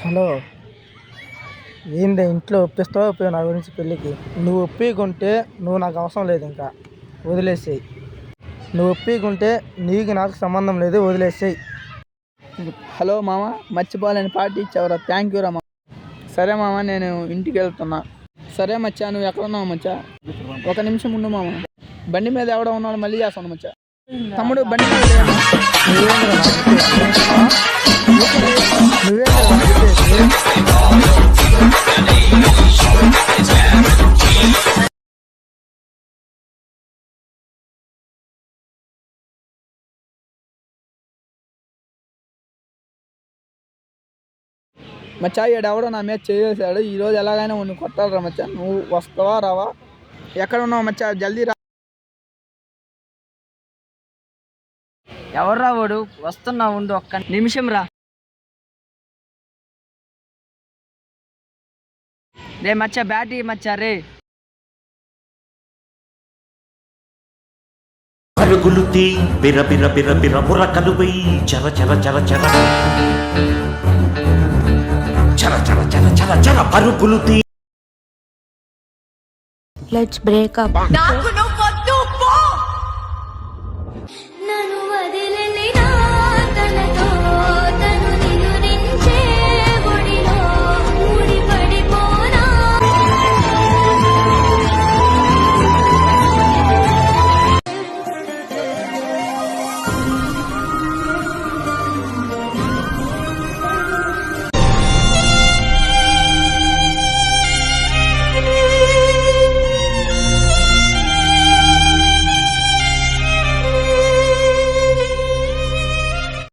Hello, ఏంది ఇంట్లో ఒప్పిస్తావా ఒప్పివా నా గురించి పెళ్ళికి? నువ్వు ఒప్పుకుంటే నువ్వు నాకు అవసరం లేదు, ఇంకా వదిలేసేయి. నువ్వు ఒప్పుకుంటే నీకు నాకు సంబంధం లేదు, వదిలేసేయి. హలో మామ, మర్చిపోలేని పార్టీ ఇచ్చావురా, థ్యాంక్ యూ రా మామ. సరే మామ, నేను ఇంటికి వెళ్తున్నా. సరే మచ్చా, నువ్వు ఎక్కడ ఉన్నావు మచ్చా? ఒక నిమిషం ఉండు మామ, బండి మీద ఎవడో ఉన్నాడు, మళ్ళీ చేస్తాను మచ్చా. తమ్ముడు బండి మీద లేడు. నువ్వేంద్రా నాకు చెప్పేది? నువ్వేంద్రా నాకు చెప్పేది? మచ్చా, ఈడెవడో నా మీద చేసాడు. ఈరోజు ఎలాగైనా నువ్వు కొట్టాలరా మచ్చా. నువ్వు వస్తావా రావా? ఎక్కడ ఉన్నావు మచ్చా? జల్దీ రా. ఎవర్రా వాడు? వస్తున్నా, ఉండు ఒక్క నిమిషం రా. రే మచ్చా, బ్యాటరీ మచ్చా రే. పరుగులు తీ బిర బిర బిర బిర బుర్రకలు వెయ్యి చర చర చర చర చర చర చర చర చర పరుగులు తీ. Let's break up. నాకు